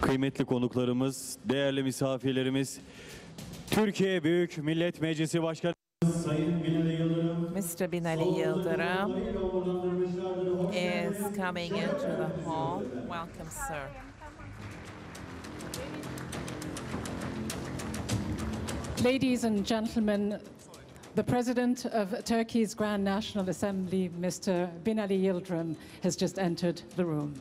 kıymetli konuklarımız, değerli misafirlerimiz, Türkiye Büyük Millet Meclisi Başkanı Sayın Binali Yıldırım, Mr. Binali Yıldırım is coming into the hall. Welcome, sir. Ladies and gentlemen, the President of Turkey's Grand National Assembly, Mr. Binali Yıldırım, has just entered the room.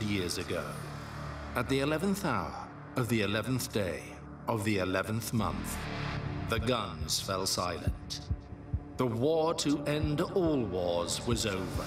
Years ago, at the 11th hour of the 11th day of the 11th month, the guns fell silent. The war to end all wars was over.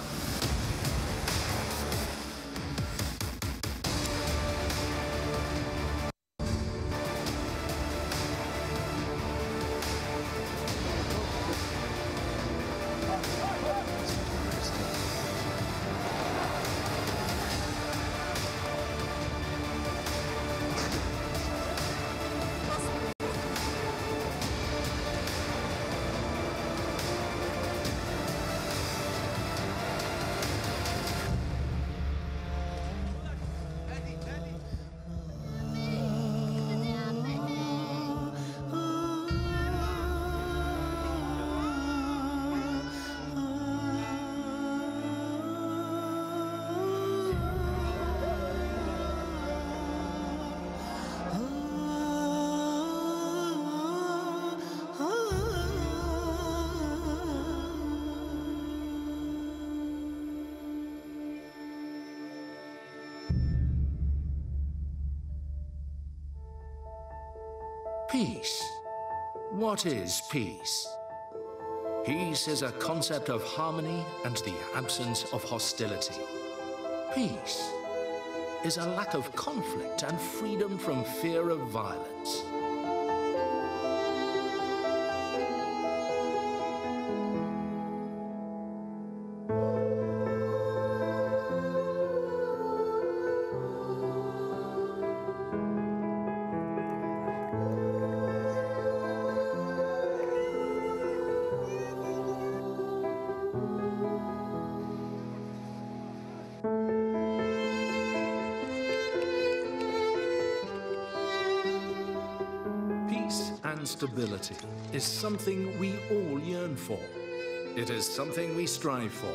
Peace. What is peace? Peace is a concept of harmony and the absence of hostility. Peace is a lack of conflict and freedom from fear of violence. Stability is something we all yearn for. It is something we strive for,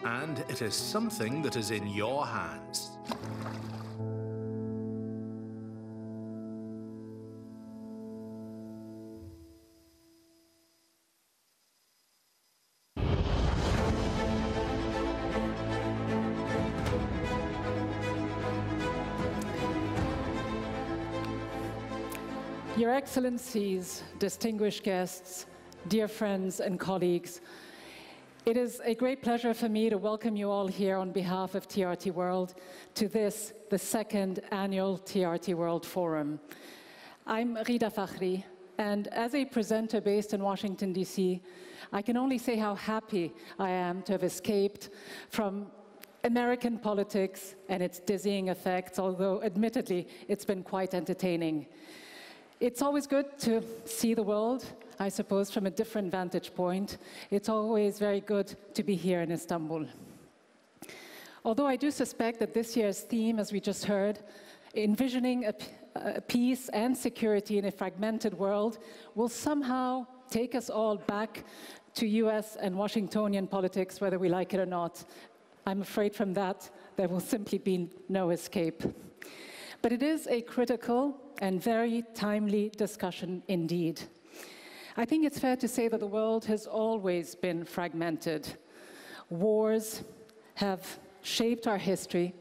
and it is something that is in your hands. Your Excellencies, distinguished guests, dear friends and colleagues, it is a great pleasure for me to welcome you all here on behalf of TRT World to this, the second annual TRT World Forum. I'm Rida Fakhri, and as a presenter based in Washington, D.C., I can only say how happy I am to have escaped from American politics and its dizzying effects, although admittedly, it's been quite entertaining. It's always good to see the world, I suppose, from a different vantage point. It's always very good to be here in Istanbul. Although I do suspect that this year's theme, as we just heard, envisioning a peace and security in a fragmented world, will somehow take us all back to US and Washingtonian politics, whether we like it or not. I'm afraid from that, there will simply be no escape. But it is a critical and very timely discussion indeed. I think it's fair to say that the world has always been fragmented. Wars have shaped our history.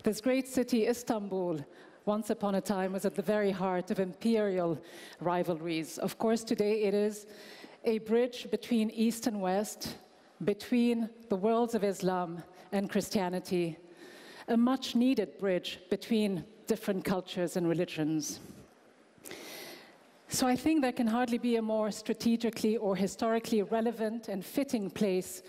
This great city, Istanbul, once upon a time was at the very heart of imperial rivalries. Of course, today it is a bridge between East and West, between the worlds of Islam and Christianity, a much-needed bridge between different cultures and religions. So I think there can hardly be a more strategically or historically relevant and fitting place,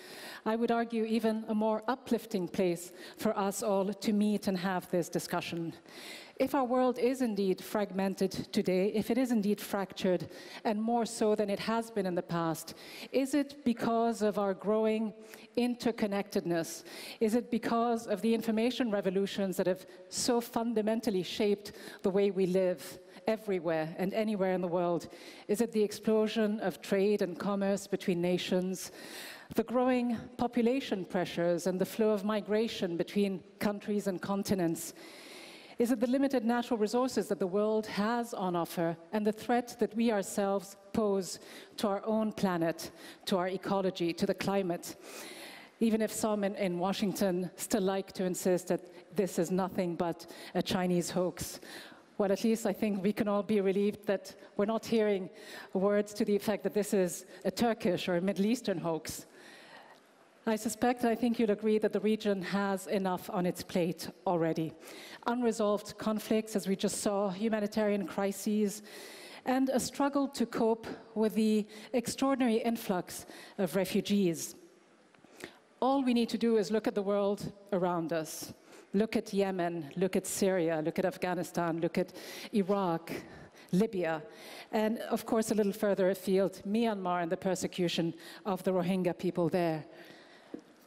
I would argue even a more uplifting place for us all to meet and have this discussion. If our world is indeed fragmented today, if it is indeed fractured, and more so than it has been in the past, is it because of our growing interconnectedness? Is it because of the information revolutions that have so fundamentally shaped the way we live everywhere and anywhere in the world? Is it the explosion of trade and commerce between nations? The growing population pressures and the flow of migration between countries and continents? Is it the limited natural resources that the world has on offer and the threat that we ourselves pose to our own planet, to our ecology, to the climate? Even if some in Washington still like to insist that this is nothing but a Chinese hoax. Well, at least I think we can all be relieved that we're not hearing words to the effect that this is a Turkish or a Middle Eastern hoax. I suspect, and I think you'll agree, that the region has enough on its plate already. Unresolved conflicts, as we just saw, humanitarian crises, and a struggle to cope with the extraordinary influx of refugees. All we need to do is look at the world around us. Look at Yemen, look at Syria, look at Afghanistan, look at Iraq, Libya, and of course a little further afield, Myanmar and the persecution of the Rohingya people there.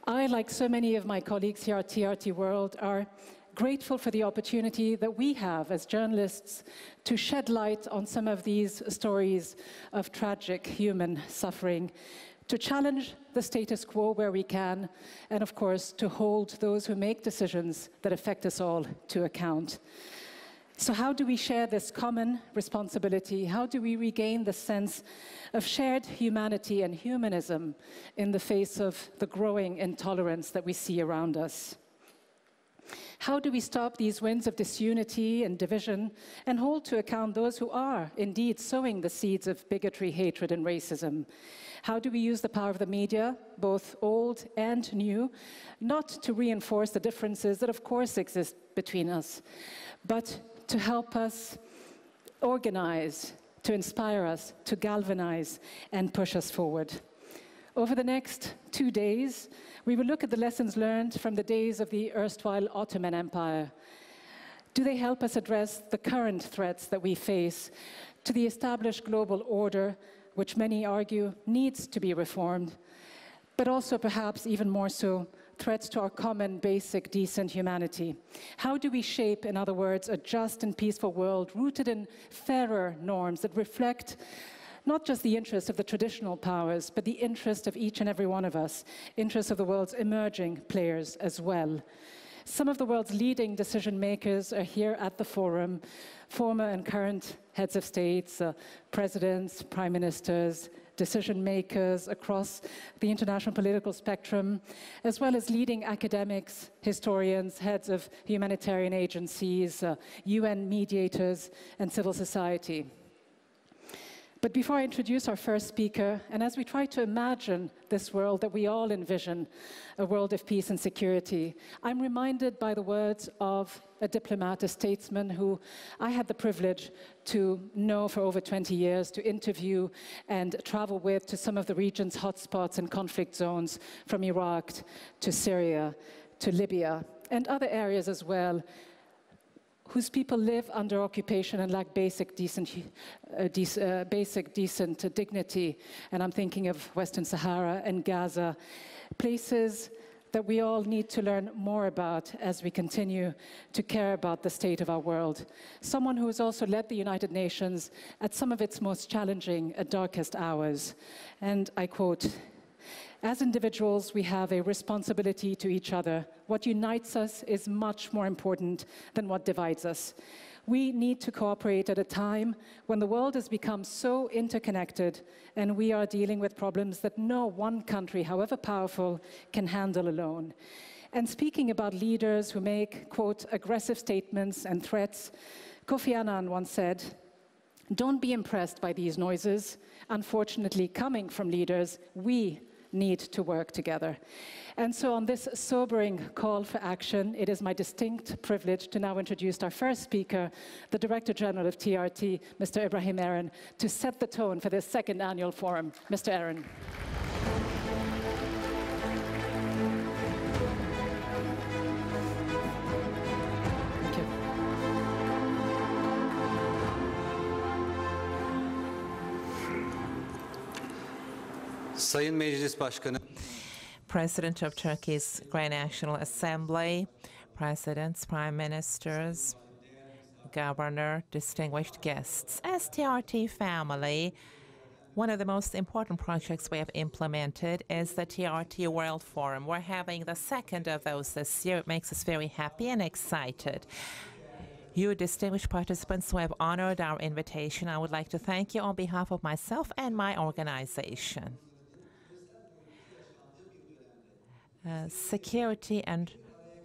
I, like so many of my colleagues here at TRT World, are grateful for the opportunity that we have as journalists to shed light on some of these stories of tragic human suffering, to challenge the status quo where we can, and of course to hold those who make decisions that affect us all to account. So how do we share this common responsibility? How do we regain the sense of shared humanity and humanism in the face of the growing intolerance that we see around us? How do we stop these winds of disunity and division and hold to account those who are indeed sowing the seeds of bigotry, hatred, and racism? How do we use the power of the media, both old and new, not to reinforce the differences that of course exist between us, but to help us organize, to inspire us, to galvanize, and push us forward? Over the next 2 days, we will look at the lessons learned from the days of the erstwhile Ottoman Empire. Do they help us address the current threats that we face to the established global order, which many argue needs to be reformed, but also perhaps even more so, threats to our common, basic, decent humanity? How do we shape, in other words, a just and peaceful world rooted in fairer norms that reflect not just the interests of the traditional powers, but the interest of each and every one of us, interests of the world's emerging players as well? Some of the world's leading decision makers are here at the forum, former and current heads of states, presidents, prime ministers, decision makers across the international political spectrum, as well as leading academics, historians, heads of humanitarian agencies, UN mediators, and civil society. But before I introduce our first speaker, and as we try to imagine this world that we all envision, a world of peace and security, I'm reminded by the words of a diplomat, a statesman who I had the privilege to know for over 20 years, to interview and travel with to some of the region's hotspots and conflict zones, from Iraq to Syria to Libya, and other areas as well, whose people live under occupation and lack basic decent dignity. And I'm thinking of Western Sahara and Gaza, places that we all need to learn more about as we continue to care about the state of our world. Someone who has also led the United Nations at some of its most challenging and darkest hours. And I quote, "As individuals, we have a responsibility to each other. What unites us is much more important than what divides us. We need to cooperate at a time when the world has become so interconnected and we are dealing with problems that no one country, however powerful, can handle alone." And speaking about leaders who make, quote, aggressive statements and threats, Kofi Annan once said, "Don't be impressed by these noises. Unfortunately, coming from leaders, we need to work together." And so on this sobering call for action, it is my distinct privilege to now introduce our first speaker, the Director General of TRT, Mr. Ibrahim Eren, to set the tone for this second annual forum. Mr. Eren. Thank you. Sayın Meclis Başkanı, President of Turkey's Grand National Assembly, presidents, prime ministers, governor, distinguished guests. As TRT family, one of the most important projects we have implemented is the TRT World Forum. We're having the second of those this year. It makes us very happy and excited. You distinguished participants who have honored our invitation, I would like to thank you on behalf of myself and my organization. Security and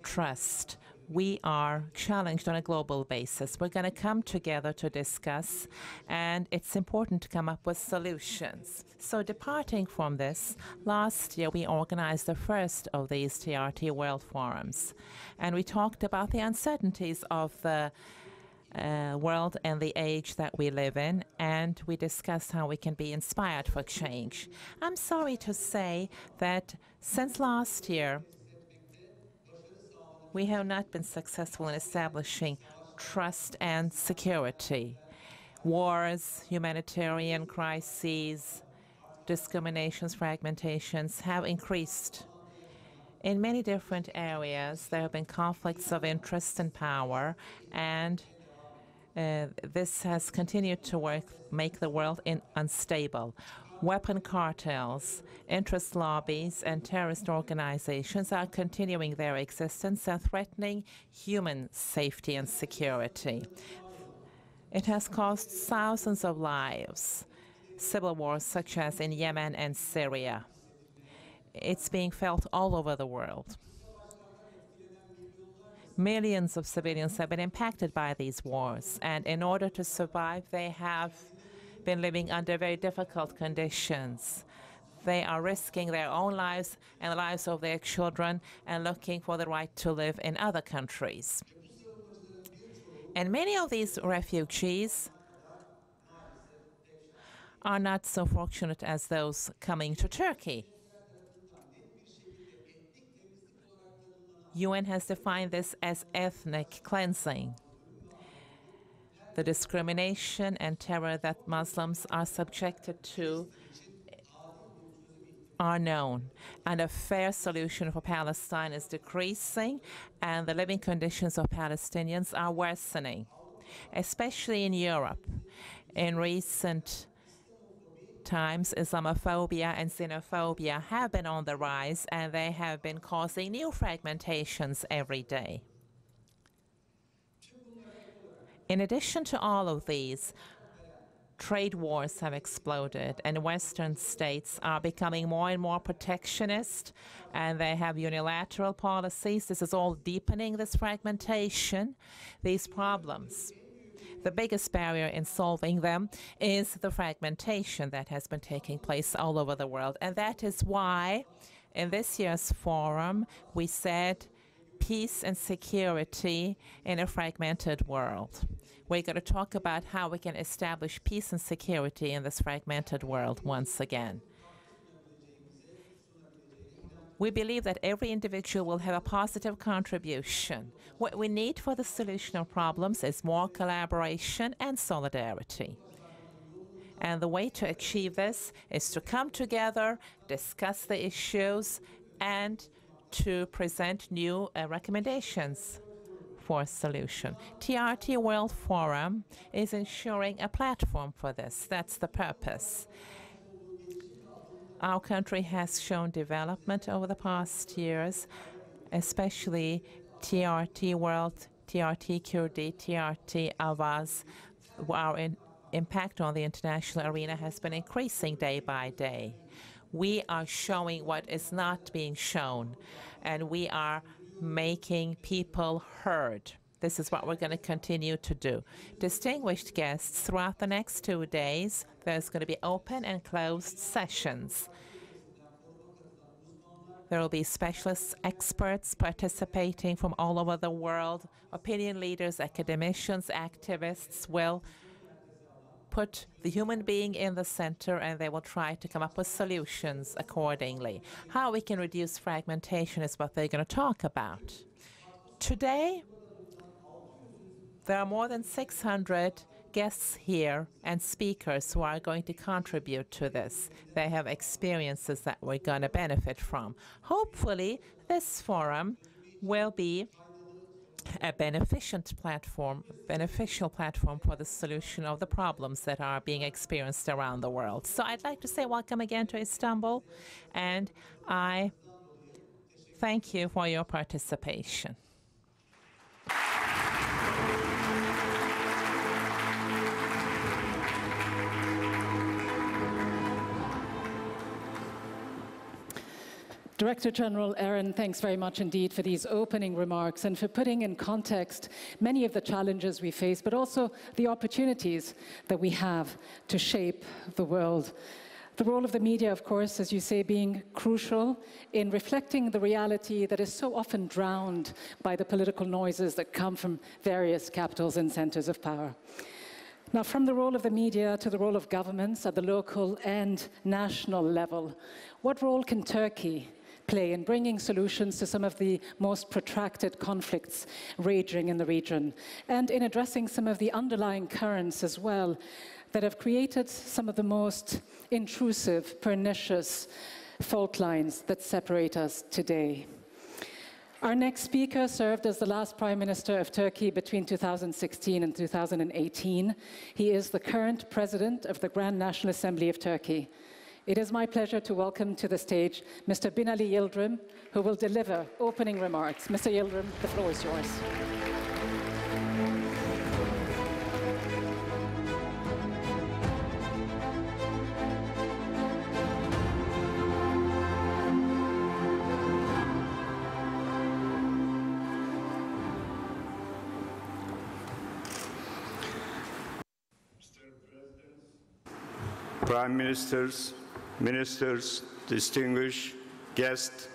trust. We are challenged on a global basis. We're going to come together to discuss, and it's important to come up with solutions. So departing from this, last year we organized the first of these TRT World Forums, and we talked about the uncertainties of the world and the age that we live in, and we discussed how we can be inspired for change. I'm sorry to say that since last year, we have not been successful in establishing trust and security. Wars, humanitarian crises, discriminations, fragmentations have increased. In many different areas, there have been conflicts of interest and power, and this has continued to make the world unstable. Weapon cartels, interest lobbies, and terrorist organizations are continuing their existence and threatening human safety and security. It has cost thousands of lives, civil wars such as in Yemen and Syria. It's being felt all over the world. Millions of civilians have been impacted by these wars, and in order to survive, they have been living under very difficult conditions. They are risking their own lives and the lives of their children and looking for the right to live in other countries. And many of these refugees are not so fortunate as those coming to Turkey. UN has defined this as ethnic cleansing. The discrimination and terror that Muslims are subjected to are known, and a fair solution for Palestine is decreasing, and the living conditions of Palestinians are worsening, especially in Europe. In recent times, Islamophobia and xenophobia have been on the rise, and they have been causing new fragmentations every day. In addition to all of these, trade wars have exploded, and Western states are becoming more and more protectionist, and they have unilateral policies. This is all deepening this fragmentation, these problems. The biggest barrier in solving them is the fragmentation that has been taking place all over the world. And that is why in this year's forum we said peace and security in a fragmented world. We're going to talk about how we can establish peace and security in this fragmented world once again. We believe that every individual will have a positive contribution. What we need for the solution of problems is more collaboration and solidarity. And the way to achieve this is to come together, discuss the issues, and to present new recommendations for a solution. TRT World Forum is ensuring a platform for this. That's the purpose. Our country has shown development over the past years, especially TRT World, TRT Kurdi, TRT Avaz. Our impact on the international arena has been increasing day by day. We are showing what is not being shown, and we are making people heard. This is what we're going to continue to do. Distinguished guests, throughout the next 2 days, there's going to be open and closed sessions. There will be specialists, experts participating from all over the world. Opinion leaders, academicians, activists will put the human being in the center, and they will try to come up with solutions accordingly. How we can reduce fragmentation is what they're going to talk about. Today, there are more than 600 guests here and speakers who are going to contribute to this. They have experiences that we're going to benefit from. Hopefully, this forum will be a beneficial platform for the solution of the problems that are being experienced around the world. So I'd like to say welcome again to Istanbul, and I thank you for your participation. Director General Aaron, thanks very much indeed for these opening remarks and for putting in context many of the challenges we face, but also the opportunities that we have to shape the world. The role of the media, of course, as you say, being crucial in reflecting the reality that is so often drowned by the political noises that come from various capitals and centers of power. Now, from the role of the media to the role of governments at the local and national level, what role can Turkey play in bringing solutions to some of the most protracted conflicts raging in the region, and in addressing some of the underlying currents as well that have created some of the most intrusive, pernicious fault lines that separate us today? Our next speaker served as the last Prime Minister of Turkey between 2016 and 2018. He is the current President of the Grand National Assembly of Turkey. It is my pleasure to welcome to the stage Mr. Binali Yildirim, who will deliver opening remarks. Mr. Yildirim, the floor is yours. Prime Ministers, Ministers, distinguished guests,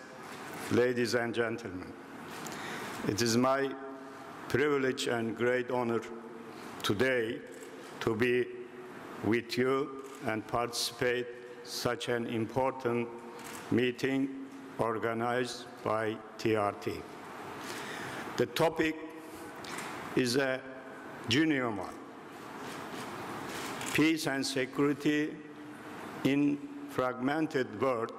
ladies and gentlemen. It is my privilege and great honor today to be with you and participate such an important meeting organized by TRT. The topic is a genuine one. Peace and security in fragmented world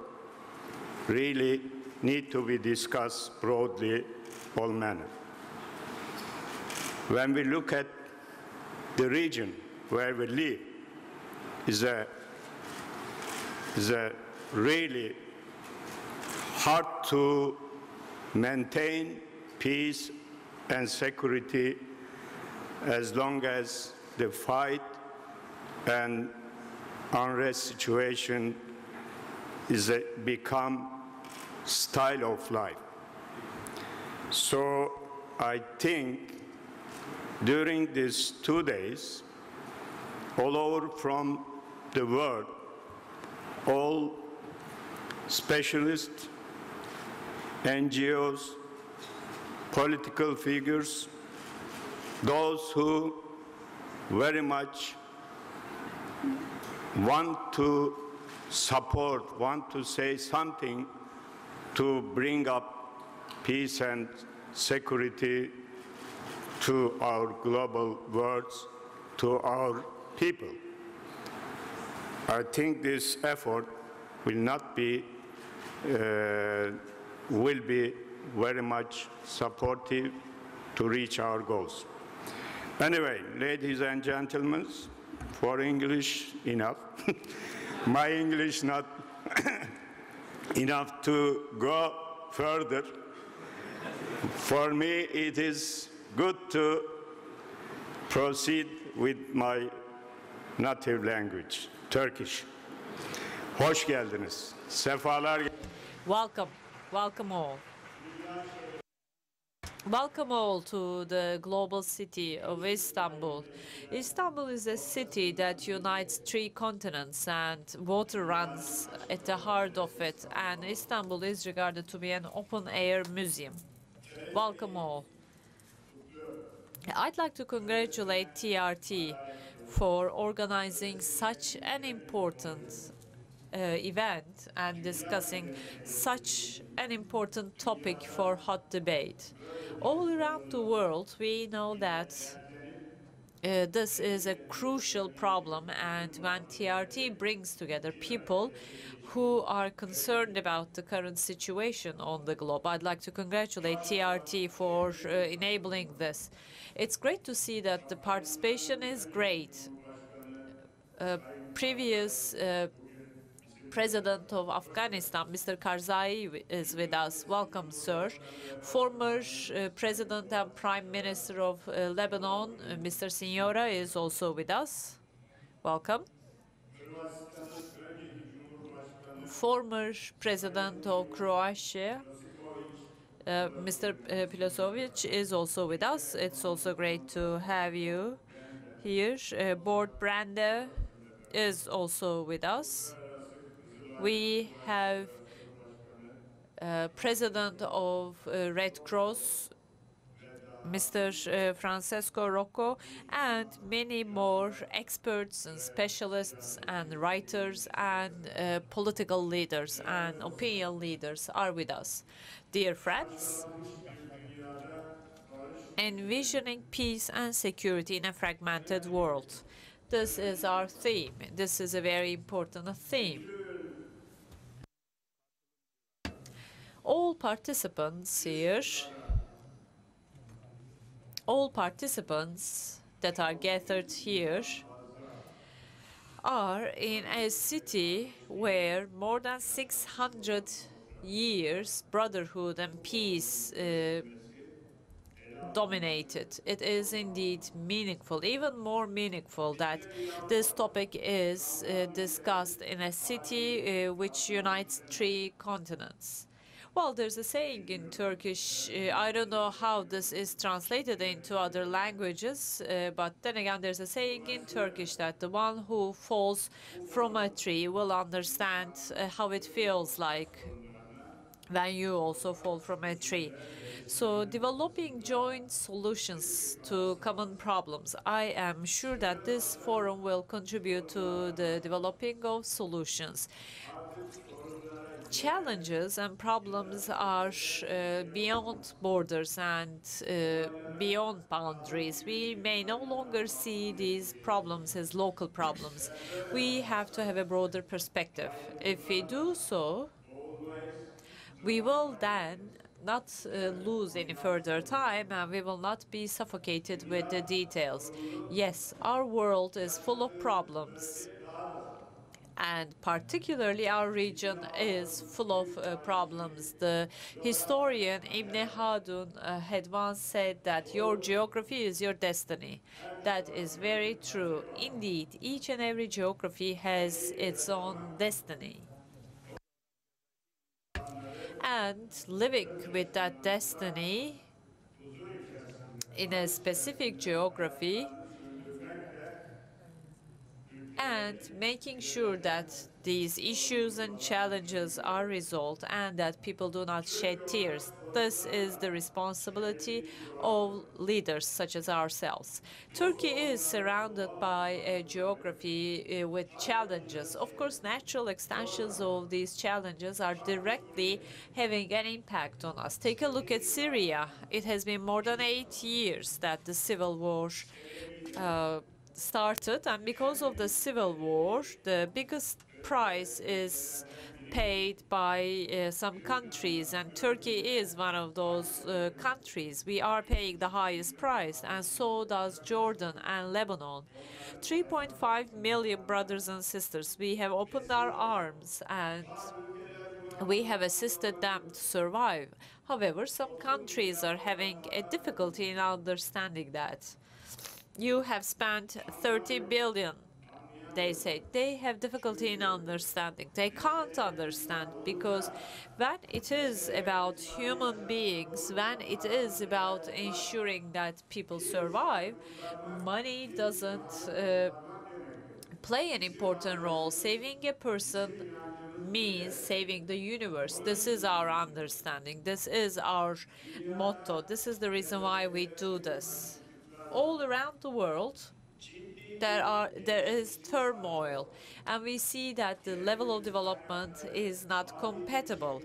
really need to be discussed broadly, all manner. When we look at the region where we live, is a really hard to maintain peace and security as long as the fight and unrest situation is become style of life. So I think during these 2 days, all over from the world, all specialists, NGOs, political figures, those who very much want to support, want to say something to bring up peace and security to our global world, to our people. I think this effort will not be, will be very much supportive to reach our goals. Anyway, ladies and gentlemen, for English enough. My English not enough to go further. For me, it is good to proceed with my native language, Turkish. Hoş geldiniz. Sefalar. Welcome. Welcome all. Welcome all to the global city of Istanbul. Istanbul is a city that unites 3 continents, and water runs at the heart of it, and Istanbul is regarded to be an open-air museum. Welcome all. I'd like to congratulate TRT for organizing such an important event and discussing such an important topic for hot debate. All around the world, we know that this is a crucial problem, and when TRT brings together people who are concerned about the current situation on the globe, I'd like to congratulate TRT for enabling this. It's great to see that the participation is great. Previous President of Afghanistan, Mr. Karzai, is with us. Welcome, sir. Former President and Prime Minister of Lebanon, Mr. Signora, is also with us. Welcome. Former President of Croatia, Mr. Pilosovic, is also with us. It's also great to have you here. Board Brande is also with us. We have President of Red Cross, Mr. Francesco Rocco, and many more experts and specialists and writers and political leaders and opinion leaders are with us. Dear friends, envisioning peace and security in a fragmented world. This is our theme. This is a very important theme. All participants here, all participants that are gathered here are in a city where more than 600 years brotherhood and peace dominated. It is indeed meaningful, even more meaningful, that this topic is discussed in a city which unites 3 continents. Well, there's a saying in Turkish, I don't know how this is translated into other languages, but then again, there's a saying in Turkish that the one who falls from a tree will understand how it feels like when you also fall from a tree. So developing joint solutions to common problems. I am sure that this forum will contribute to the developing of solutions. Challenges and problems are beyond borders and beyond boundaries. We may no longer see these problems as local problems. We have to have a broader perspective. If we do so, we will then not lose any further time, and we will not be suffocated with the details. Yes, our world is full of problems, and particularly our region is full of problems. The historian Ibn Haldun had once said that your geography is your destiny. That is very true. Indeed, each and every geography has its own destiny. And living with that destiny in a specific geography and making sure that these issues and challenges are resolved and that people do not shed tears. This is the responsibility of leaders such as ourselves. Turkey is surrounded by a geography with challenges. Of course, natural extensions of these challenges are directly having an impact on us. Take a look at Syria. It has been more than 8 years that the civil war started, and because of the civil war, the biggest price is paid by some countries, and Turkey is one of those countries. We are paying the highest price, and so does Jordan and Lebanon. 3.5 million brothers and sisters. We have opened our arms, and we have assisted them to survive. However, some countries are having a difficulty in understanding that. You have spent 30 billion, they say. They have difficulty in understanding. They can't understand because when it is about human beings, when it is about ensuring that people survive, money doesn't play an important role. Saving a person means saving the universe. This is our understanding. This is our motto. This is the reason why we do this. All around the world, there is turmoil, and we see that the level of development is not compatible.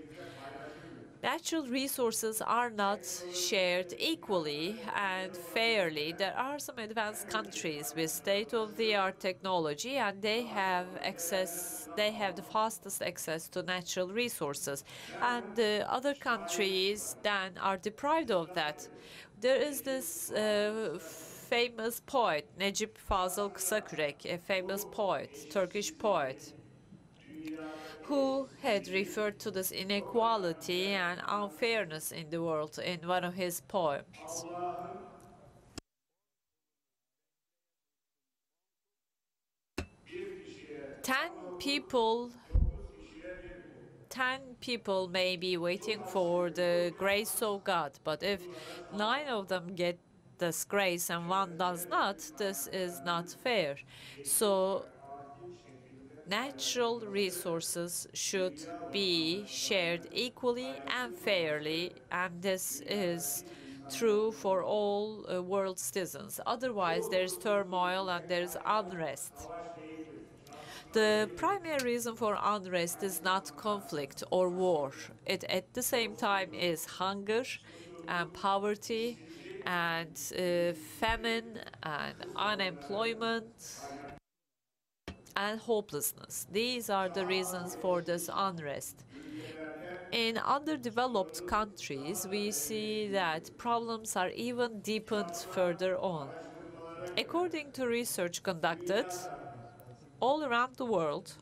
Natural resources are not shared equally and fairly. There are some advanced countries with state-of-the-art technology, and they have the fastest access to natural resources. And the other countries then are deprived of that. There is this famous poet, Necip Fazıl Kısakürek, a famous poet, Turkish poet, who had referred to this inequality and unfairness in the world in one of his poems. Ten people may be waiting for the grace of God, but if 9 of them get this grace and 1 does not, this is not fair. So natural resources should be shared equally and fairly, and this is true for all world citizens. Otherwise, there's turmoil and there's unrest. The primary reason for unrest is not conflict or war. It, at the same time, is hunger and poverty and famine and unemployment and hopelessness. These are the reasons for this unrest. In underdeveloped countries, we see that problems are even deepened further on. According to research conducted all around the world,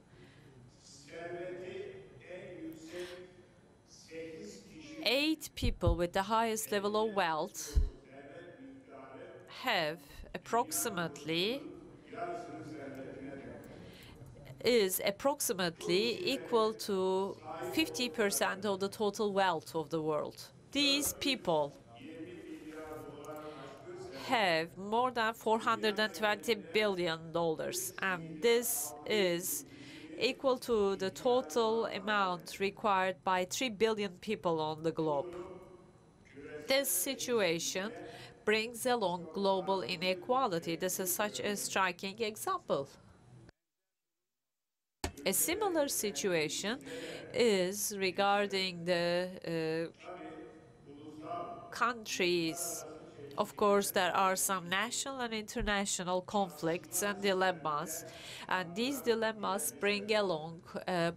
8 people with the highest level of wealth have approximately is approximately equal to 50% of the total wealth of the world. These people have more than $420 billion, and this is equal to the total amount required by 3 billion people on the globe. This situation brings along global inequality. This is such a striking example. A similar situation is regarding the countries. Of course, there are some national and international conflicts and dilemmas, and these dilemmas bring along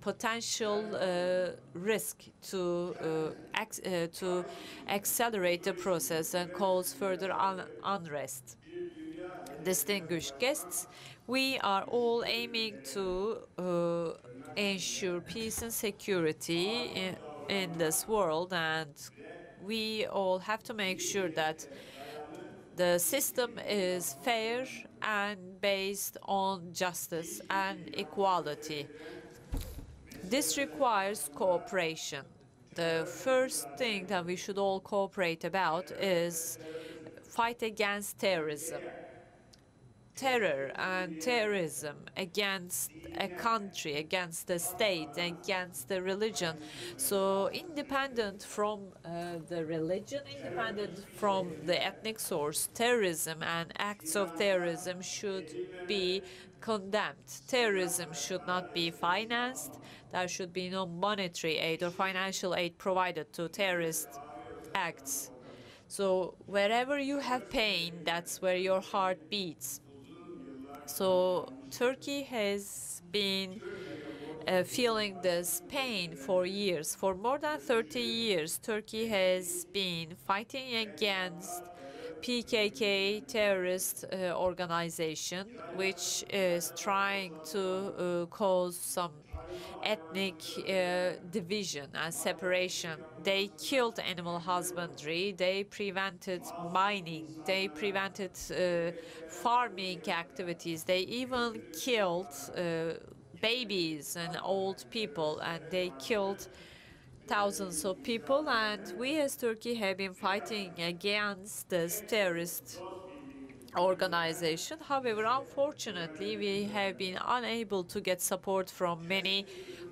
potential risk to accelerate the process and cause further unrest. Distinguished guests, we are all aiming to ensure peace and security in this world, and we all have to make sure that the system is fair and based on justice and equality. This requires cooperation. The first thing that we should all cooperate about is fight against terrorism. Terror and terrorism against a country, against the state, against the religion. So independent from the religion, independent from the ethnic source, terrorism and acts of terrorism should be condemned. Terrorism should not be financed. There should be no monetary aid or financial aid provided to terrorist acts. So wherever you have pain, that's where your heart beats. So Turkey has been feeling this pain for years. For more than 30 years, Turkey has been fighting against PKK terrorist organization, which is trying to cause some ethnic division and separation. They killed animal husbandry, they prevented mining, they prevented farming activities, they even killed babies and old people, and they killed thousands of people, and we as Turkey have been fighting against this terrorist organization. However, unfortunately, we have been unable to get support from many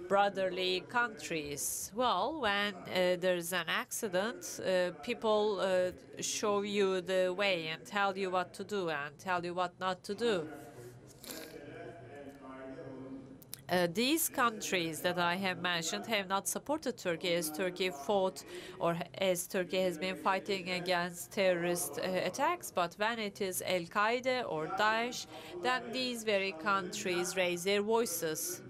brotherly countries. Well, when there's an accident, people show you the way and tell you what to do and tell you what not to do. These countries that I have mentioned have not supported Turkey as Turkey fought or as Turkey has been fighting against terrorist attacks. But when it is Al-Qaeda or Daesh, then these very countries raise their voices.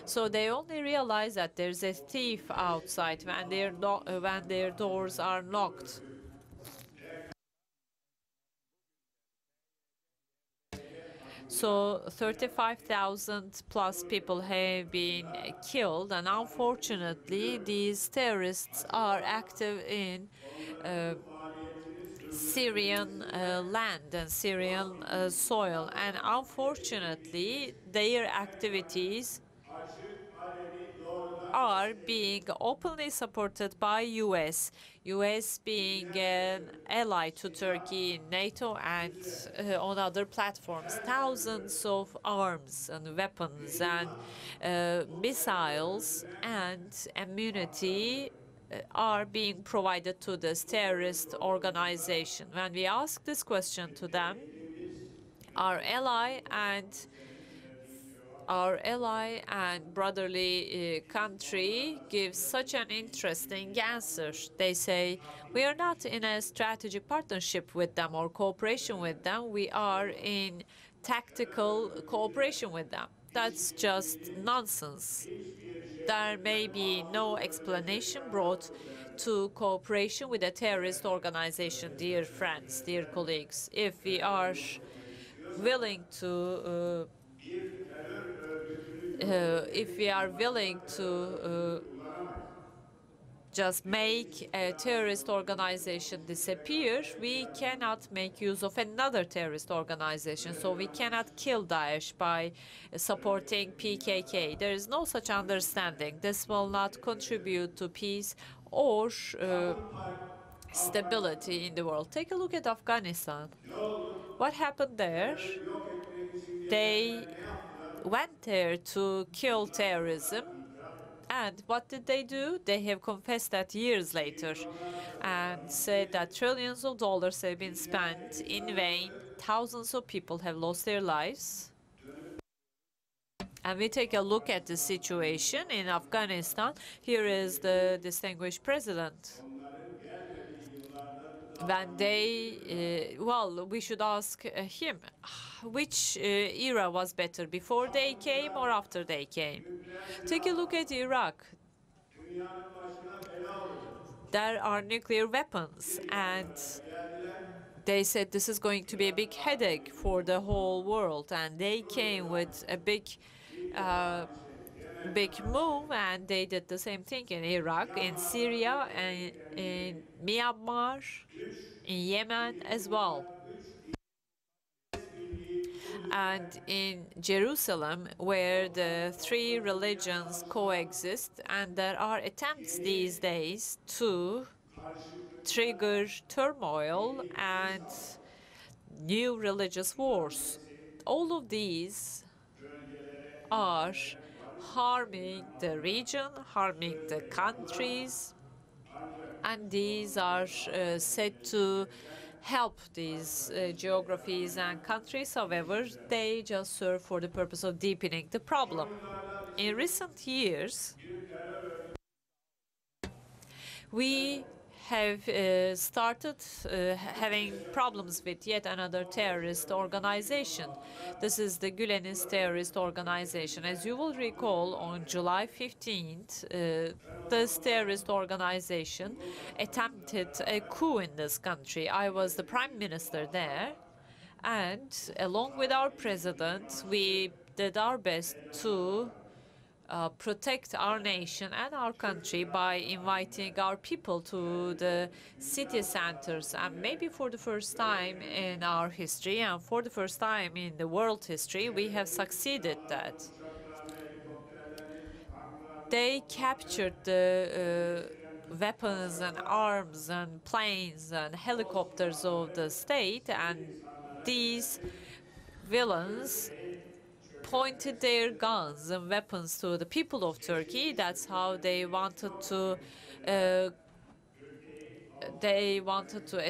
So they only realize that there's a thief outside when their doors are knocked. So 35,000 plus people have been killed, and unfortunately these terrorists are active in Syrian land and Syrian soil, and unfortunately their activities are being openly supported by US being an ally to Turkey, NATO, and on other platforms. Thousands of arms and weapons and missiles and immunity are being provided to this terrorist organization. When we ask this question to them, our ally and brotherly country gives such an interesting answer. They say, we are not in a strategic partnership with them or cooperation with them. We are in tactical cooperation with them. That's just nonsense. There may be no explanation brought to cooperation with a terrorist organization, dear friends, dear colleagues. If we are willing to just make a terrorist organization disappear, we cannot make use of another terrorist organization. So we cannot kill Daesh by supporting PKK. There is no such understanding. This will not contribute to peace or stability in the world. Take a look at Afghanistan. What happened there? They went there to kill terrorism. And what did they do? They have confessed that years later and said that trillions of dollars have been spent in vain. Thousands of people have lost their lives. And we take a look at the situation in Afghanistan. Here is the distinguished president. When they, well, we should ask him, which era was better, before they came or after they came? Take a look at Iraq. There are nuclear weapons, and they said this is going to be a big headache for the whole world, and they came with a big move, and they did the same thing in Iraq, in Syria, and in Myanmar, in Yemen as well. And in Jerusalem, where the three religions coexist, and there are attempts these days to trigger turmoil and new religious wars. All of these are harming the region, harming the countries, and these are said to help these geographies and countries. However, they just serve for the purpose of deepening the problem. In recent years, we have started having problems with yet another terrorist organization. This is the Gülenist terrorist organization. As you will recall, on July 15th, this terrorist organization attempted a coup in this country. I was the prime minister there, and along with our president, we did our best to protect our nation and our country by inviting our people to the city centers. And maybe for the first time in our history and for the first time in the world history, we have succeeded that. They captured the weapons and arms and planes and helicopters of the state, and these villains pointed their guns and weapons to the people of Turkey. That's how they wanted to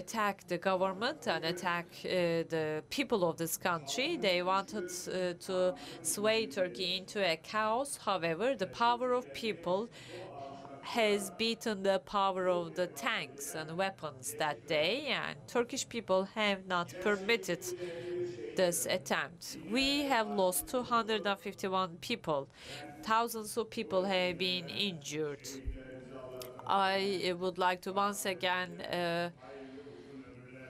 attack the government and attack the people of this country. They wanted to sway Turkey into a chaos. However, the power of people has beaten the power of the tanks and weapons that day, and Turkish people have not permitted this attempt. We have lost 251 people. Thousands of people have been injured. I would like to once again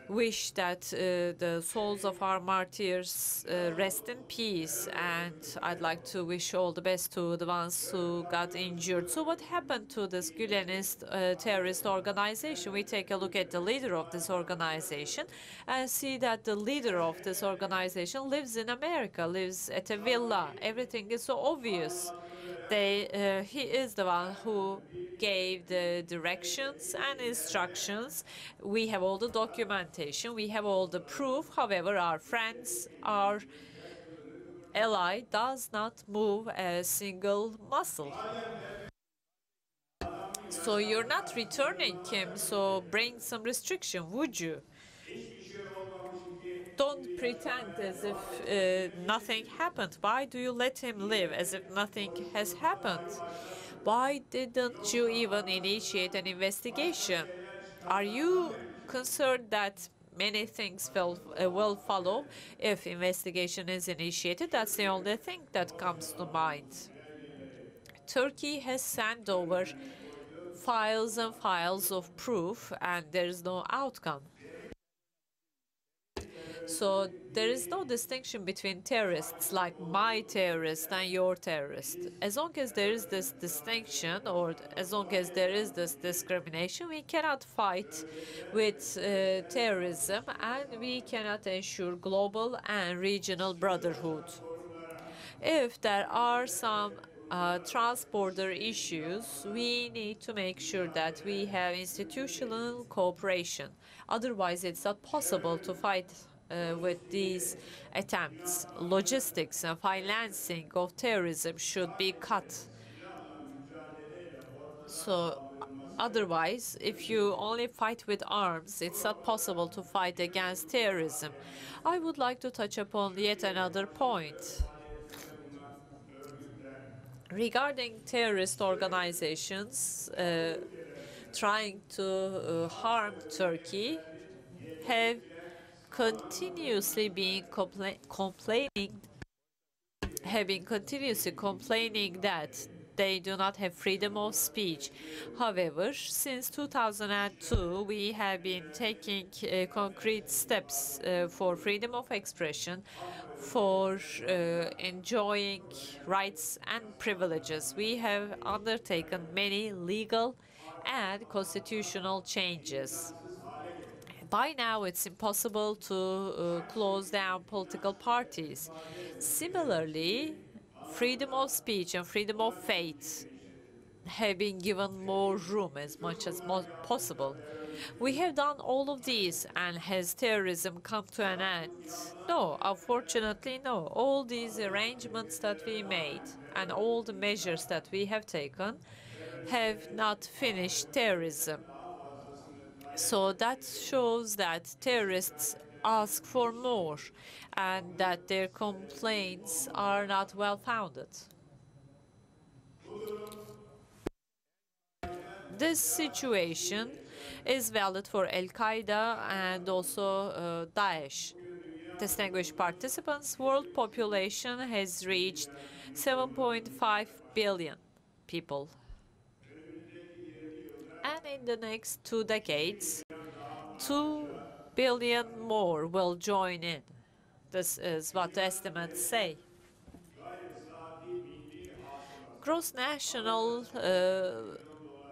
wish that the souls of our martyrs rest in peace, and I'd like to wish all the best to the ones who got injured. So what happened to this Gülenist terrorist organization? We take a look at the leader of this organization and see that the leader of this organization lives in America, lives at a villa. Everything is so obvious. He is the one who gave the directions and instructions. We have all the documentation, we have all the proof. However, our friends, our ally does not move a single muscle. So you're not returning him, so bring some restriction, would you? Don't pretend as if nothing happened. Why do you let him live as if nothing has happened? Why didn't you even initiate an investigation? Are you concerned that many things will follow if investigation is initiated? That's the only thing that comes to mind. Turkey has sent over files and files of proof, and there is no outcome. So there is no distinction between terrorists, like my terrorist and your terrorist. As long as there is this distinction, or as long as there is this discrimination, we cannot fight with terrorism, and we cannot ensure global and regional brotherhood. If there are some trans-border issues, we need to make sure that we have institutional cooperation. Otherwise, it's not possible to fight with these attempts. Logistics and financing of terrorism should be cut. So otherwise, if you only fight with arms, it's not possible to fight against terrorism. I would like to touch upon yet another point. Regarding terrorist organizations trying to harm Turkey, have continuously been complaining that they do not have freedom of speech. However, since 2002, we have been taking concrete steps for freedom of expression, for enjoying rights and privileges. We have undertaken many legal and constitutional changes. By now, it's impossible to close down political parties. Similarly, freedom of speech and freedom of faith have been given more room as much as possible. We have done all of these, and has terrorism come to an end? No, unfortunately, no. All these arrangements that we made and all the measures that we have taken have not finished terrorism. So that shows that terrorists ask for more, and that their complaints are not well-founded. This situation is valid for Al-Qaeda and also Daesh. Distinguished participants, world population has reached 7.5 billion people. And in the next 2 decades, 2 billion more will join in. This is what the estimates say. Gross national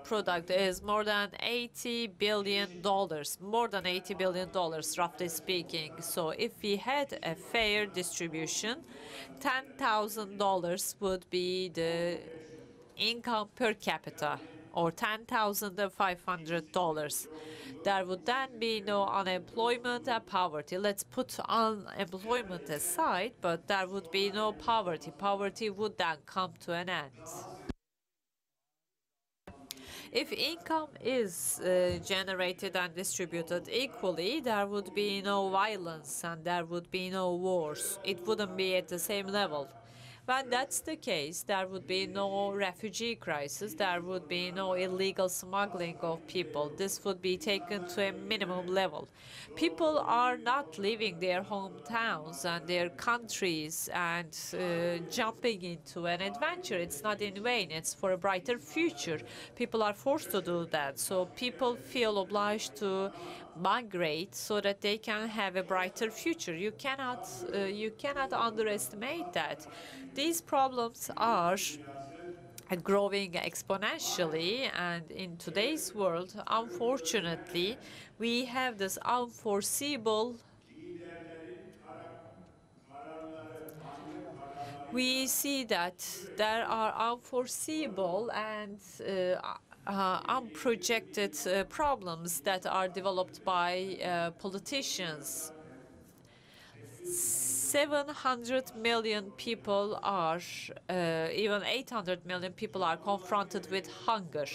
product is more than $80 billion, roughly speaking. So if we had a fair distribution, $10,000 would be the income per capita, or $10,500. There would then be no unemployment and poverty. Let's put unemployment aside, but there would be no poverty. Poverty would then come to an end. If income is generated and distributed equally, there would be no violence and there would be no wars. It wouldn't be at the same level. When that's the case, there would be no refugee crisis, there would be no illegal smuggling of people. This would be taken to a minimum level. People are not leaving their hometowns and their countries and jumping into an adventure. It's not in vain, it's for a brighter future. People are forced to do that, so people feel obliged to migrate so that they can have a brighter future. You cannot underestimate that. These problems are growing exponentially, and in today's world, unfortunately, we have this unforeseeable. We see that there are unforeseeable and unprojected problems that are developed by politicians. 700 million people are, even 800 million people are confronted with hunger.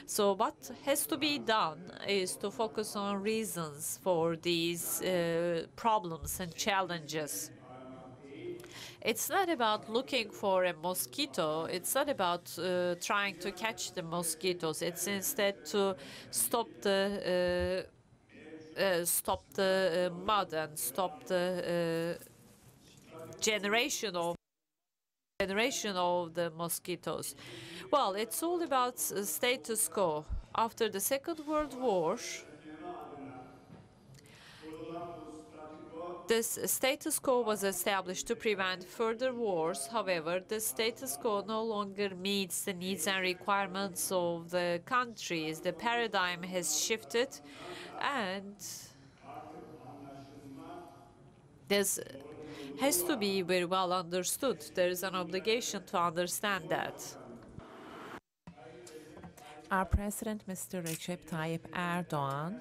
So what has to be done is to focus on reasons for these problems and challenges. It's not about looking for a mosquito. It's not about trying to catch the mosquitoes. It's instead to stop the mud and stop the generation of the mosquitoes. Well, it's all about status quo. After the Second World War, This status quo was established to prevent further wars. However, the status quo no longer meets the needs and requirements of the countries. The paradigm has shifted, and this has to be very well understood. There is an obligation to understand that. Our President, Mr. Recep Tayyip Erdogan,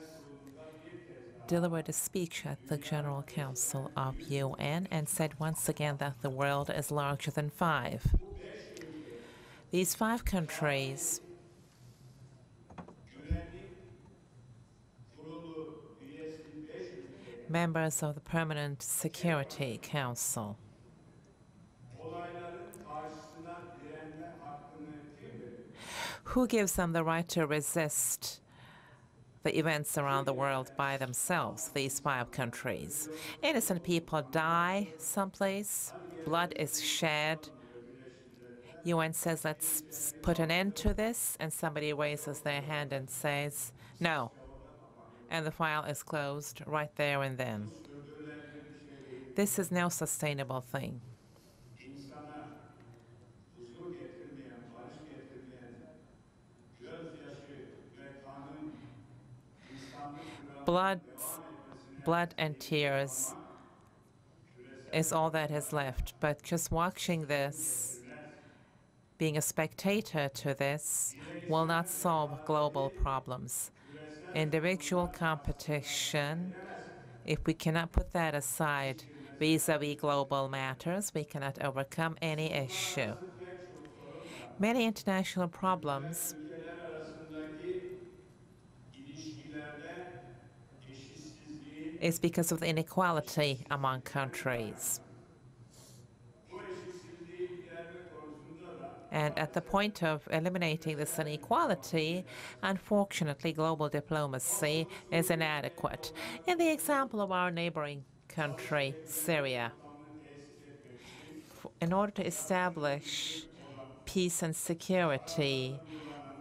delivered a speech at the General Council of UN and said once again that the world is larger than 5. These 5 countries members of the Permanent Security Council who gives them the right to resist the events around the world by themselves, these 5 countries. Innocent people die someplace, blood is shed. UN says, let's put an end to this, and somebody raises their hand and says, no. And the file is closed right there and then. This is no sustainable thing. Blood and tears is all that is left. But just watching this, being a spectator to this, will not solve global problems. Individual competition, if we cannot put that aside vis-a-vis global matters, we cannot overcome any issue. Many international problems is because of the inequality among countries. And at the point of eliminating this inequality, unfortunately, global diplomacy is inadequate. In the example of our neighboring country, Syria, in order to establish peace and security,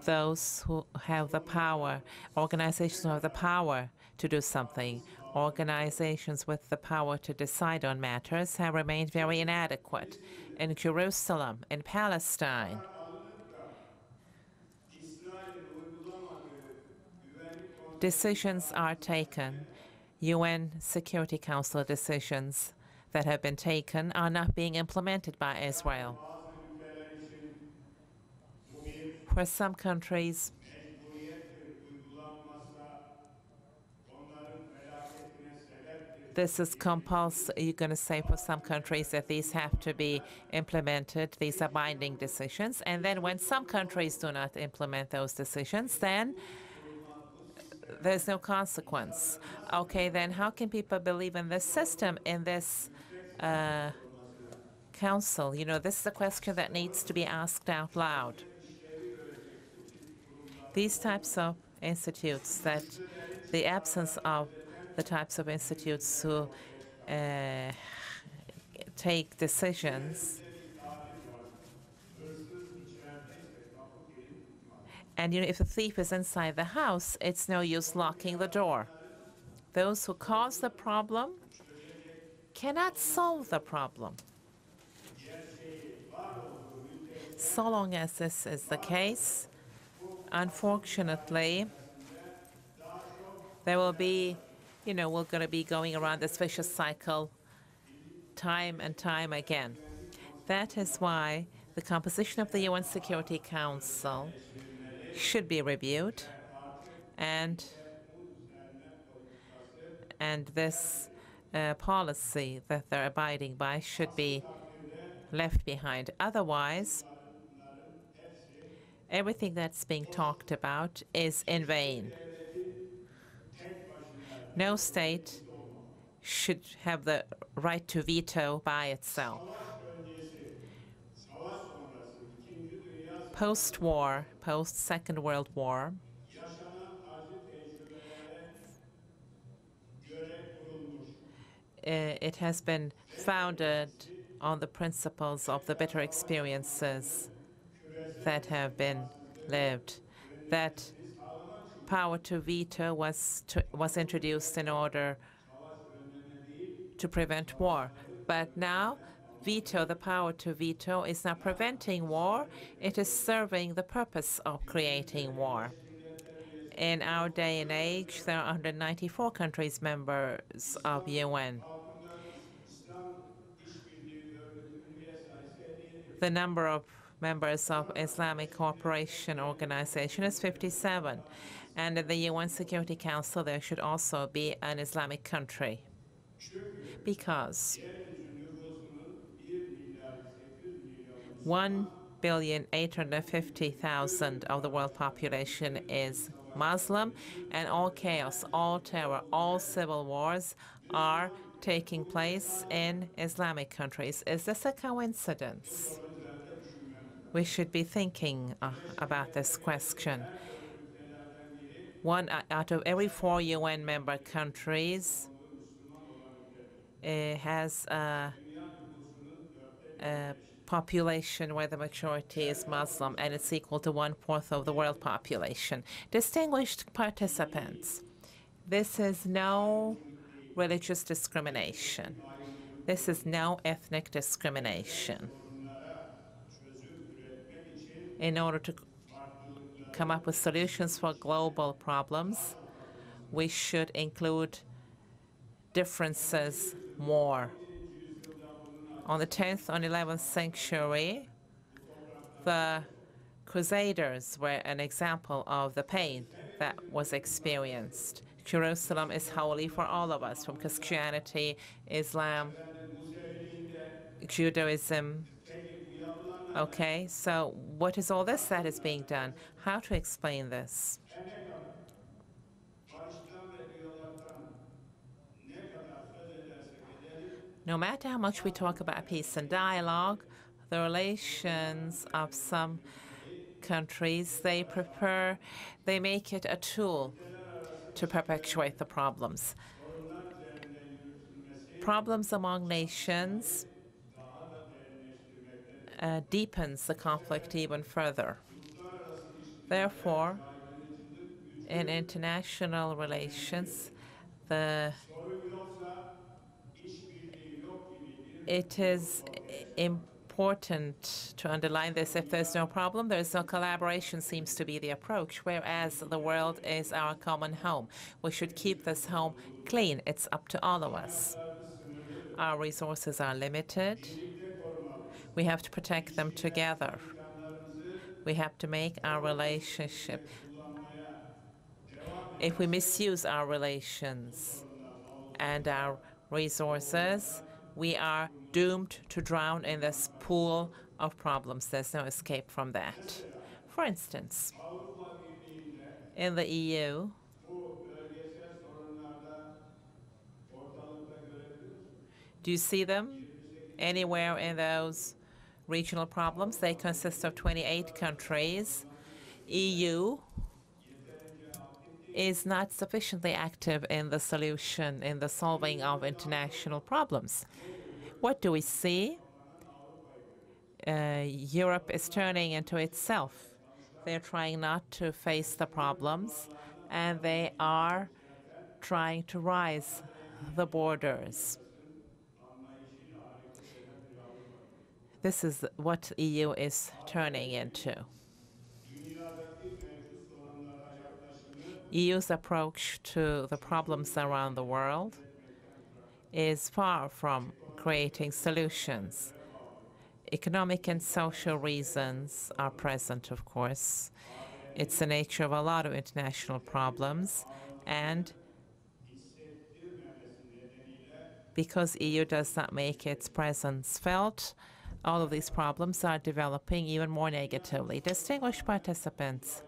those who have the power, organizations who have the power to do something, organizations with the power to decide on matters, have remained very inadequate. In Jerusalem, in Palestine, decisions are taken. UN Security Council decisions that have been taken are not being implemented by Israel. For some countries, this is compulsory. You're going to say for some countries that these have to be implemented. These are binding decisions. And then when some countries do not implement those decisions, then there's no consequence. Okay, then how can people believe in this system, in this council? You know, this is a question that needs to be asked out loud. These types of institutes, that the absence of the types of institutes who take decisions. And you know, if a thief is inside the house, it's no use locking the door. Those who cause the problem cannot solve the problem. So long as this is the case, unfortunately, there will be, you know, we're going to be going around this vicious cycle time and time again. That is why the composition of the UN Security Council should be reviewed, and this policy that they're abiding by should be left behind. Otherwise, everything that's being talked about is in vain. No state should have the right to veto by itself. Post-war, post-Second World War, it has been founded on the principles of the bitter experiences that have been lived. That power to veto was introduced in order to prevent war. But now, veto, the power to veto, is not preventing war. It is serving the purpose of creating war. In our day and age, there are 194 countries members of UN. The number of members of Islamic Cooperation Organization is 57. And in the UN Security Council, there should also be an Islamic country. Because 1,850,000,000 of the world population is Muslim, and all chaos, all terror, all civil wars are taking place in Islamic countries. Is this a coincidence? We should be thinking about this question. 1 out of every 4 UN member countries has a population where the majority is Muslim, and it's equal to 1/4 of the world population. Distinguished participants, this is no religious discrimination. This is no ethnic discrimination. In order to come up with solutions for global problems, we should include differences more. On the 10th and 11th century, the Crusaders were an example of the pain that was experienced. Jerusalem is holy for all of us, from Christianity, Islam, Judaism. Okay, so what is all this that is being done? How to explain this? No matter how much we talk about peace and dialogue, the relations of some countries, they make it a tool to perpetuate the problems. Problems among nations deepens the conflict even further. Therefore, in international relations, it is important to underline this. If there's no problem, there's no collaboration, seems to be the approach, whereas the world is our common home. We should keep this home clean. It's up to all of us. Our resources are limited. We have to protect them together. We have to make our relationship. If we misuse our relations and our resources, we are doomed to drown in this pool of problems. There's no escape from that. For instance, in the EU, do you see them anywhere in those regional problems? They consist of 28 countries. EU is not sufficiently active in the solution, in the solving of international problems. What do we see? Europe is turning into itself. They're trying not to face the problems, and they are trying to rise the borders. This is what EU is turning into. EU's approach to the problems around the world is far from creating solutions. Economic and social reasons are present, of course. It's the nature of a lot of international problems, and because EU does not make its presence felt, all of these problems are developing even more negatively. Distinguished participants,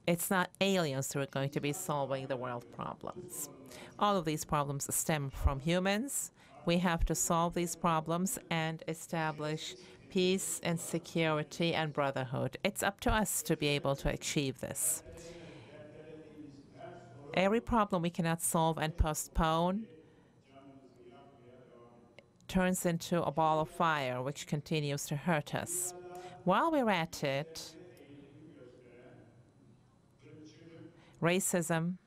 it's not aliens who are going to be solving the world problems. All of these problems stem from humans. We have to solve these problems and establish peace and security and brotherhood. It's up to us to be able to achieve this. Every problem we cannot solve and postpone turns into a ball of fire which continues to hurt us. While we're at it, racism,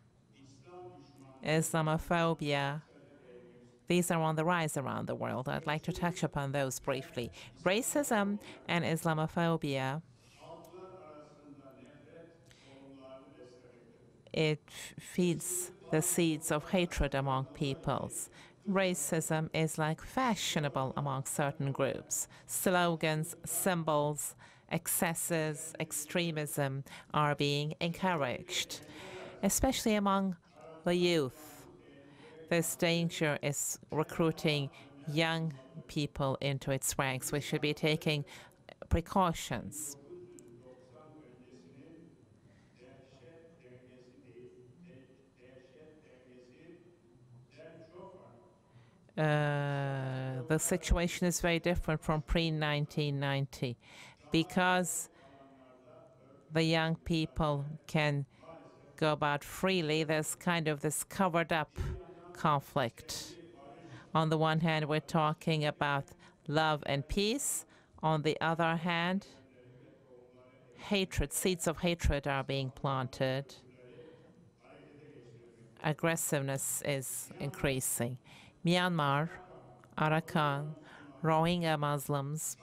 Islamophobia, These are on the rise around the world. I'd like to touch upon those briefly. Racism and Islamophobia, it feeds the seeds of hatred among peoples. Racism is like fashionable among certain groups. Slogans, symbols, excesses, extremism are being encouraged, especially among the youth. This danger is recruiting young people into its ranks. We should be taking precautions. The situation is very different from pre-1990 because the young people can go about freely. There's kind of this covered up conflict. On the one hand, we're talking about love and peace. On the other hand, hatred, seeds of hatred are being planted. Aggressiveness is increasing. Myanmar, Arakan, Rohingya Muslims,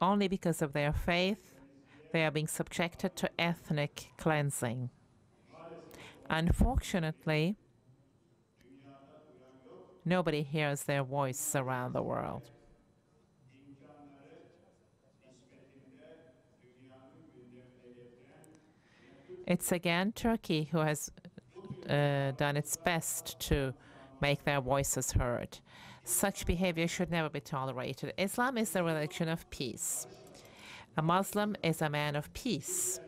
only because of their faith, they are being subjected to ethnic cleansing. Unfortunately, nobody hears their voice around the world. It's again Turkey who has done its best to make their voices heard. Such behavior should never be tolerated. Islam is the religion of peace. A Muslim is a man of peace.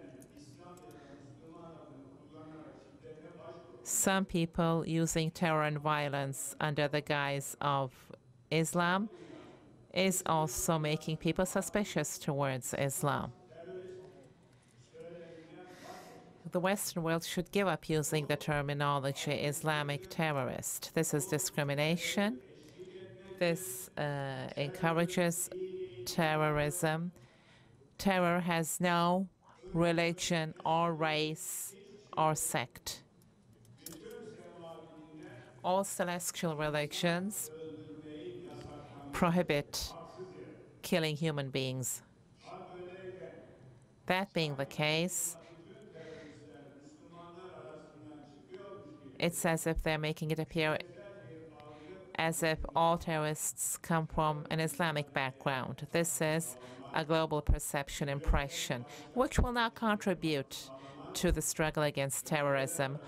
Some people using terror and violence under the guise of Islam is also making people suspicious towards Islam. The Western world should give up using the terminology Islamic terrorist. This is discrimination. This encourages terrorism. Terror has no religion or race or sect. All celestial religions prohibit killing human beings. That being the case, it's as if they're making it appear as if all terrorists come from an Islamic background. This is a global perception impression, which will not contribute to the struggle against terrorism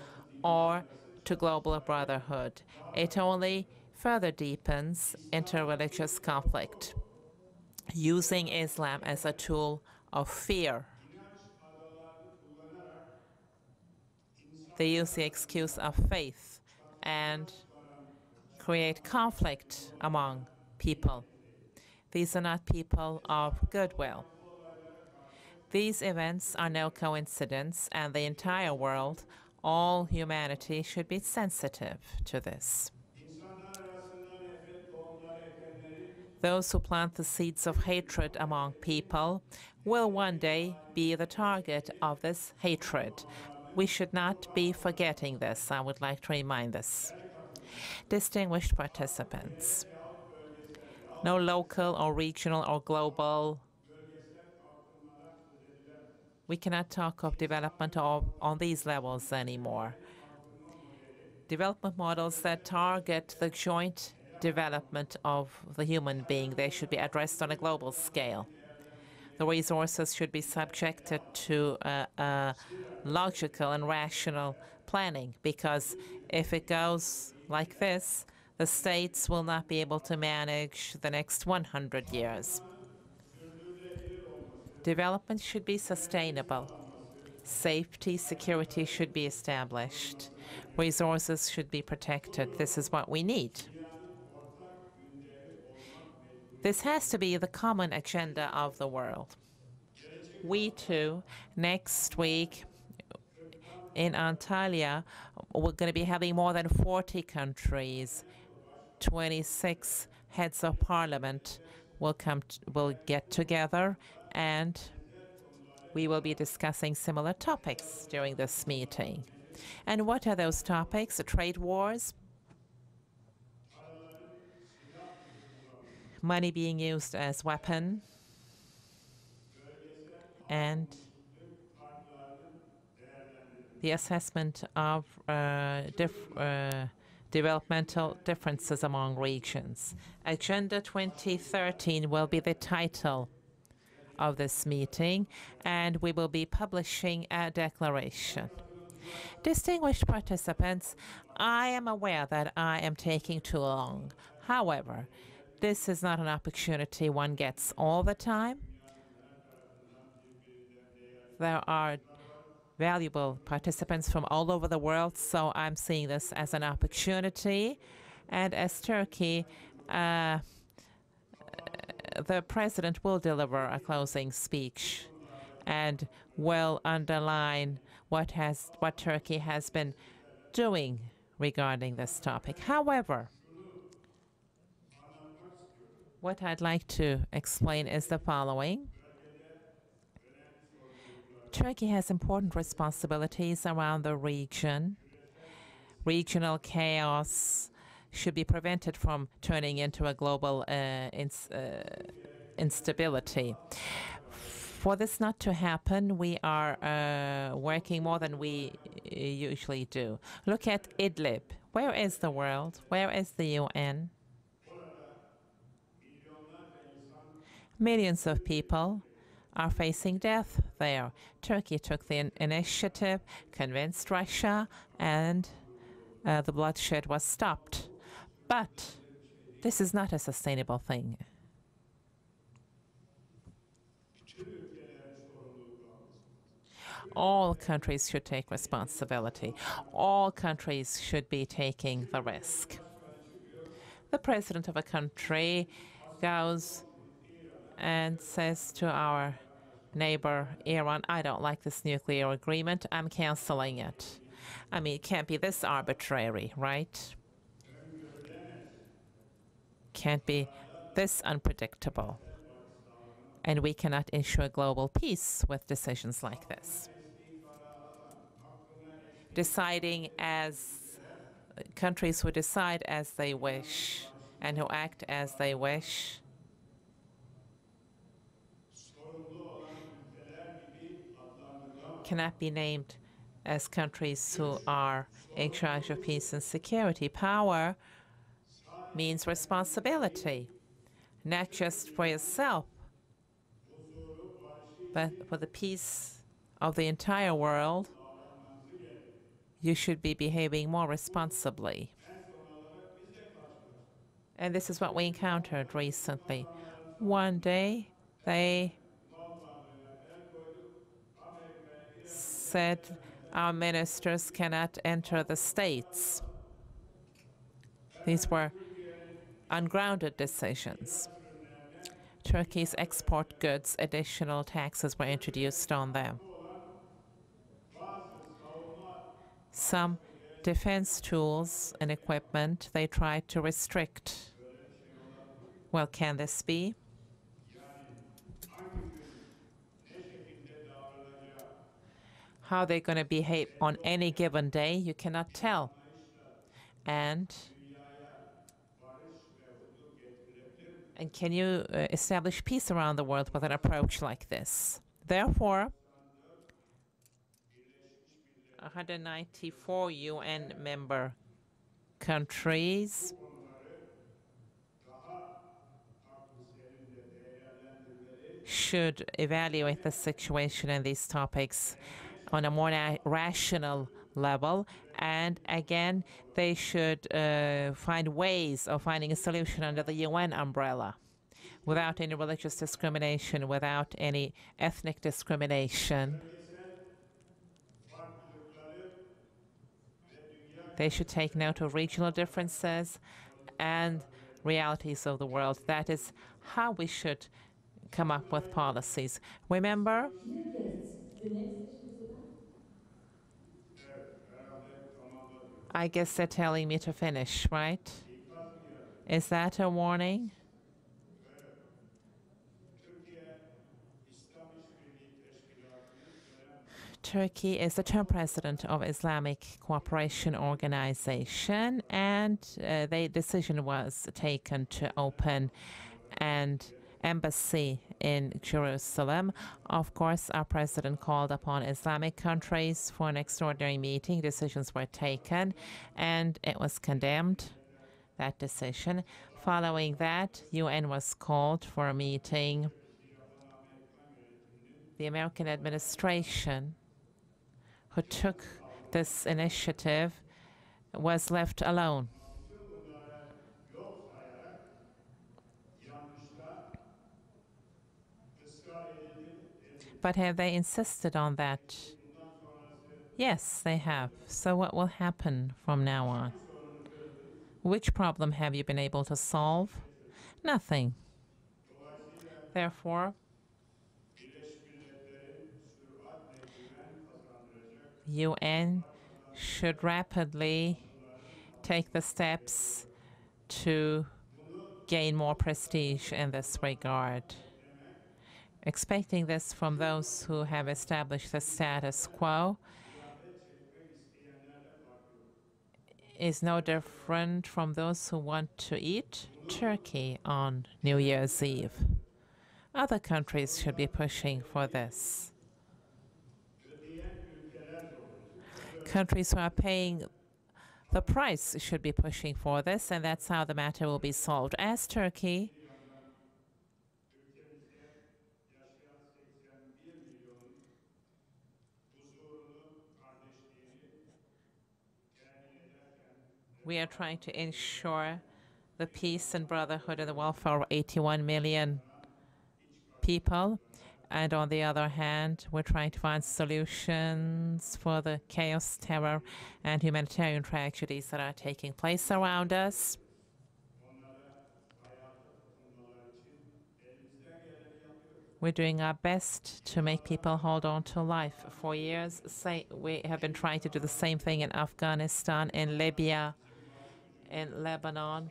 or to global brotherhood. It only further deepens interreligious conflict, using Islam as a tool of fear. They use the excuse of faith and create conflict among people. These are not people of goodwill. These events are no coincidence, and the entire world, all humanity, should be sensitive to this. Those who plant the seeds of hatred among people will one day be the target of this hatred. We should not be forgetting this. I would like to remind this. Distinguished participants, no local or regional or global, we cannot talk of development on these levels anymore. Development models that target the joint development of the human being, they should be addressed on a global scale. The resources should be subjected to logical and rational planning, because if it goes like this, the states will not be able to manage the next 100 years. Development should be sustainable. Safety, security should be established. Resources should be protected. This is what we need. This has to be the common agenda of the world. We too, next week in Antalya, we're going to be having more than 40 countries. 26 heads of parliament will get together, and we will be discussing similar topics during this meeting. And what are those topics? The trade wars, money being used as weapon, and the assessment of developmental differences among regions. Agenda 2013 will be the title of this meeting, and we will be publishing a declaration. Distinguished participants, I am aware that I am taking too long. However, this is not an opportunity one gets all the time. There are valuable participants from all over the world, so I'm seeing this as an opportunity. And as Turkey, the president will deliver a closing speech and will underline what Turkey has been doing regarding this topic. However, what I'd like to explain is the following. Turkey has important responsibilities around the region. Regional chaos should be prevented from turning into a global instability. For this not to happen, we are working more than we usually do. Look at Idlib. Where is the world? Where is the UN? Millions of people are facing death there. Turkey took the initiative, convinced Russia, and the bloodshed was stopped. But this is not a sustainable thing. All countries should take responsibility. All countries should be taking the risk. The president of a country goes and says to our neighbor, Iran, I don't like this nuclear agreement, I'm canceling it. I mean, it can't be this arbitrary, right? Can't be this unpredictable. And we cannot ensure global peace with decisions like this. Deciding as countries who decide as they wish and who act as they wish cannot be named as countries who are in charge of peace and security. Power means responsibility, not just for yourself, but for the peace of the entire world. You should be behaving more responsibly. And this is what we encountered recently. One day, they said our ministers cannot enter the states. These were ungrounded decisions. Turkey's export goods, additional taxes were introduced on them. Some defense tools and equipment they tried to restrict. Well, can this be? How they're going to behave on any given day, you cannot tell. And can you establish peace around the world with an approach like this? Therefore, 194 UN member countries should evaluate the situation and these topics on a more rational level. And again, they should find ways of finding a solution under the UN umbrella without any religious discrimination, without any ethnic discrimination. They should take note of regional differences and realities of the world. That is how we should come up with policies. Remember, I guess they're telling me to finish, right? Is that a warning? Turkey is the term president of Islamic Cooperation Organization, and the decision was taken to open and embassy in Jerusalem. Of course, our president called upon Islamic countries for an extraordinary meeting. Decisions were taken, and it was condemned, that decision. Following that, UN was called for a meeting. The American administration, who took this initiative, was left alone. But have they insisted on that? Yes, they have. So what will happen from now on? Which problem have you been able to solve? Nothing. Therefore, UN should rapidly take the steps to gain more prestige in this regard. Expecting this from those who have established the status quo is no different from those who want to eat turkey on New Year's Eve. Other countries should be pushing for this. Countries who are paying the price should be pushing for this, and that's how the matter will be solved. As Turkey, we are trying to ensure the peace and brotherhood and the welfare of 81 million people. And on the other hand, we're trying to find solutions for the chaos, terror, and humanitarian tragedies that are taking place around us. We're doing our best to make people hold on to life. For years, we have been trying to do the same thing in Afghanistan, in Libya, in Lebanon.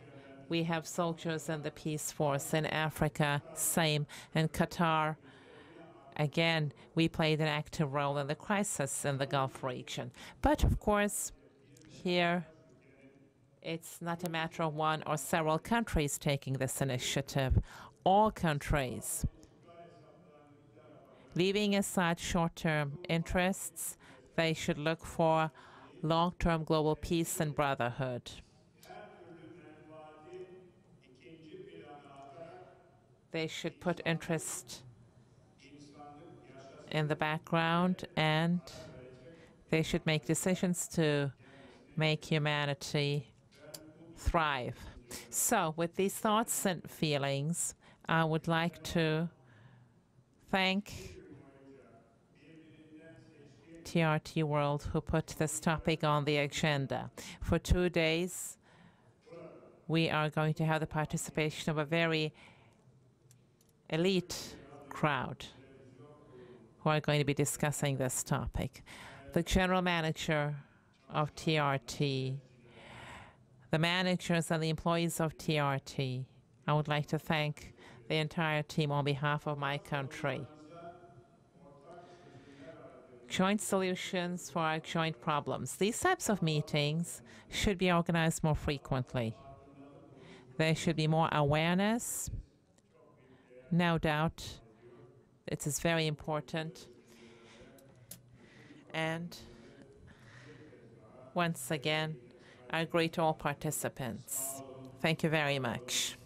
We have soldiers in the peace force in Africa, same, in Qatar. Again, we played an active role in the crisis in the Gulf region. But of course, here, it's not a matter of one or several countries taking this initiative. All countries, leaving aside short-term interests, they should look for long-term global peace and brotherhood. They should put interest in the background, and they should make decisions to make humanity thrive. So with these thoughts and feelings, I would like to thank TRT World who put this topic on the agenda. For 2 days, we are going to have the participation of a very elite crowd who are going to be discussing this topic. The general manager of TRT, the managers and the employees of TRT, I would like to thank the entire team on behalf of my country. Joint solutions for our joint problems. These types of meetings should be organized more frequently. There should be more awareness. No doubt, it is very important. And once again, I greet all participants. Thank you very much.